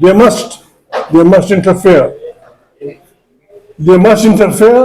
They must interfere।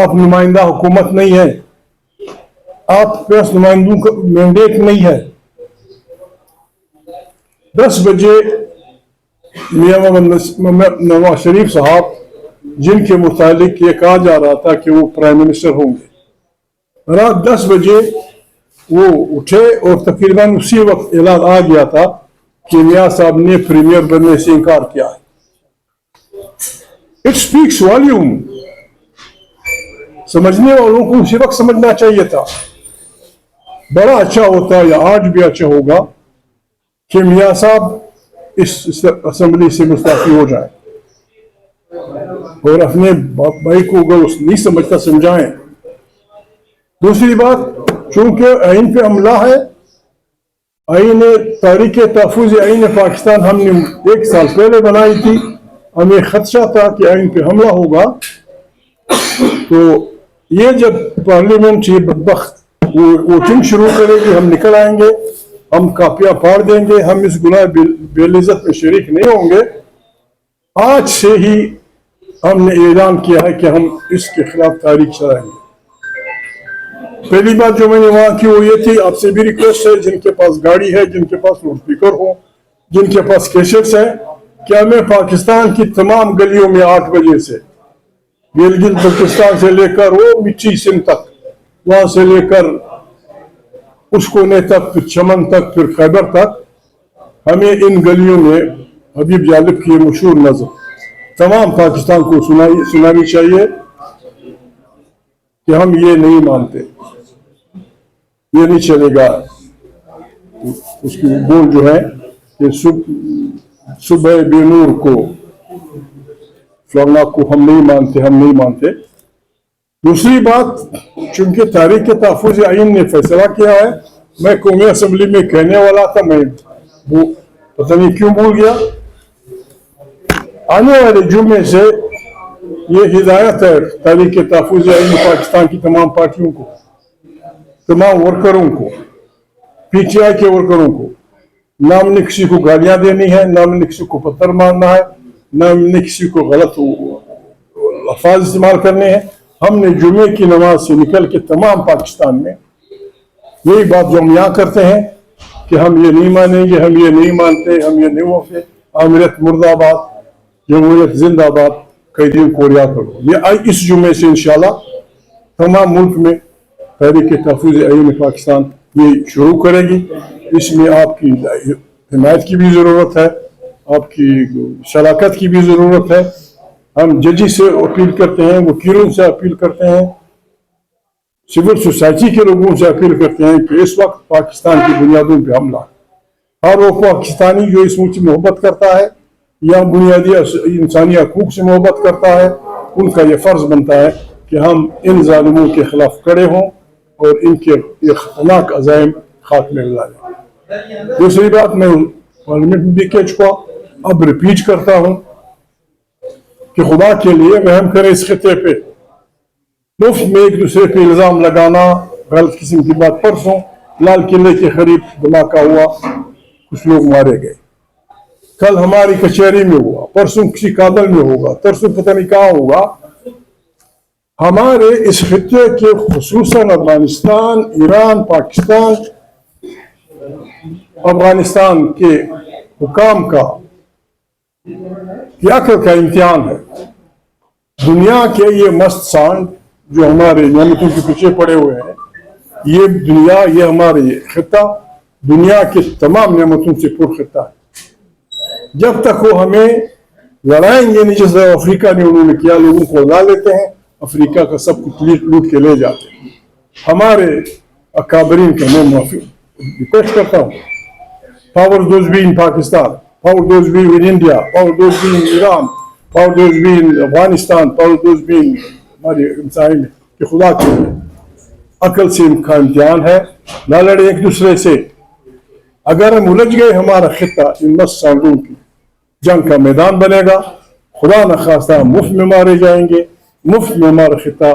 آپ نمائندہ حکومت نہیں ہے, آپ کے پاس نمائندوں کا مینڈیٹ نہیں ہے. 10 بجے میاں محمد نواز شریف صاحب, جن کے متعلق یہ کہا جا رہا تھا کہ وہ پرائم منسٹر ہوں گے, رات 10 بجے وہ اٹھے اور تقریباً اسی وقت اعلان آ گیا تھا کہ میاں صاحب نے پریمیئر بننے سے انکار کیا ہے. It speaks volume. سمجھنے والوں کو اسی وقت سمجھنا چاہیے تھا. بڑا اچھا ہوتا یا آج بھی اچھا ہوگا کہ میاں صاحب اس اسمبلی سے مستعفی ہو جائیں اور اپنے بھائی کو اگر نہیں سمجھتا سمجھائیں. دوسری بات, چونکہ آئین پہ حملہ ہے, آئین تحریک تحفظ آئین پاکستان ہم نے 1 سال پہلے بنائی تھی, ہمیں خدشہ تھا کہ آئین پہ حملہ ہوگا, تو یہ جب پارلیمنٹ یہ بدبخت ووٹنگ شروع کرے گی, ہم نکل آئیں گے, ہم کاپیاں پھاڑ دیں گے, ہم اس گناہ بے لذت میں شریک نہیں ہوں گے. آج سے ہی ہم نے اعلان کیا ہے کہ ہم اس کے خلاف تحریک چلائیں گے. پہلی بات جو میں نے وہاں کی وہ یہ تھی, آپ سے بھی ریکویسٹ ہے, جن کے پاس گاڑی ہے, جن کے پاس لاؤڈ اسپیکر ہو, جن کے پاس کیسٹس ہے, کہ ہمیں پاکستان کی تمام گلیوں میں 8 بجے سے گلگت بلتستان سے لے کر وہ مٹی سندھ تک, وہاں سے لے کر اس کونے تک, پھر چمن تک, پھر خیبر تک, ہمیں ان گلیوں میں حبیب جالب کی مشہور نظم تمام پاکستان کو سنانی چاہیے کہ ہم یہ نہیں مانتے, یہ نہیں چلے گا. اس کی بول جو ہے کہ صبح بے نور کو فلانا کو ہم نہیں مانتے, ہم نہیں مانتے. دوسری بات, چونکہ تحریک تحفظ آئین نے فیصلہ کیا ہے, میں قومی اسمبلی میں کہنے والا تھا, میں وہ پتہ نہیں کیوں بھول گیا. آنے والے جمعے سے یہ ہدایت ہے تحریک تحفظ آئین پاکستان کی تمام پارٹیوں کو, تمام ورکروں کو, پی ٹی آئی کے ورکروں کو, نہ ہم نے کسی کو گالیاں دینی ہے, نہ ہم نے کسی کو پتھر مارنا ہے, نہ ہم نے کسی کو غلط الفاظ استعمال کرنے ہیں. ہم نے جمعے کی نماز سے نکل کے تمام پاکستان میں یہی بات جو ہم یہاں کرتے ہیں کہ ہم یہ نہیں مانیں گے, ہم یہ نہیں مانتے, ہم یہ نہیں ہوتے, آمریت مرد آباد, جمہوریت زندہ آباد, قیدیوں کو رہا کرو. یہ اس جمعے سے انشاءاللہ تمام ملک میں تحریک تحفظ آئین پاکستان یہ شروع کرے گی. اس میں آپ کی حمایت کی بھی ضرورت ہے, آپ کی شراکت کی بھی ضرورت ہے. ہم ججی سے اپیل کرتے ہیں, وکیلوں سے اپیل کرتے ہیں, سول سوسائٹی کے لوگوں سے اپیل کرتے ہیں کہ اس وقت پاکستان کی بنیادوں پہ حملہ, ہر وہ پاکستانی جو اس ملک سے محبت کرتا ہے یا بنیادی انسانی حقوق سے محبت کرتا ہے, ان کا یہ فرض بنتا ہے کہ ہم ان ظالموں کے خلاف کھڑے ہوں اور ان کے یہ خطرناک عزائم خاتمے میں لائیں. دوسری بات, میں پارلیمنٹ میں بھی کہہ چکا, اب ریپیٹ کرتا ہوں کہ خدا کے لیے رحم کرے اس خطے پہ. مفت میں ایک دوسرے پہ الزام لگانا غلط قسم کی بات. پرسوں لال قلعے کے قریب دھماکہ ہوا, کچھ لوگ مارے گئے, کل ہماری کچہری میں ہوا, پرسوں کسی کابل میں ہوگا, ترسوں پتہ نہیں کہاں ہوگا. ہمارے اس خطے کے خصوصاً افغانستان, ایران, پاکستان, افغانستان کے حکام کا عقل کا امتحان ہے. دنیا کے یہ مست سانڈ جو ہمارے نعمتوں کے پیچھے پڑے ہوئے ہیں, یہ دنیا, یہ ہمارے خطہ دنیا کے تمام نعمتوں سے پر خطہ ہے. جب تک وہ ہمیں لڑائیں گے نہیں, جیسے افریقہ نے انہوں نے کیا, لوگوں کو لڑا لیتے ہیں, افریقہ کا سب کچھ لوٹ کے لے جاتے ہیں. ہمارے اکابرین کا میں معافی ریکویسٹ کرتا ہوں, power those be in Pakistan, power those be in India, power those be in Iran, power those be in Afghanistan, power those be in ہمارے انسان میں, کہ خدا کے لیے عقل سے ان کا امتحان ہے, نہ لڑے ایک دوسرے سے. اگر ہم الجھ گئے, ہمارا خطہ ان مست سانڈوں کی جنگ کا میدان بنے گا. خدا نخواستہ مفت میں مارے جائیں گے, مفت میں ہمارا خطہ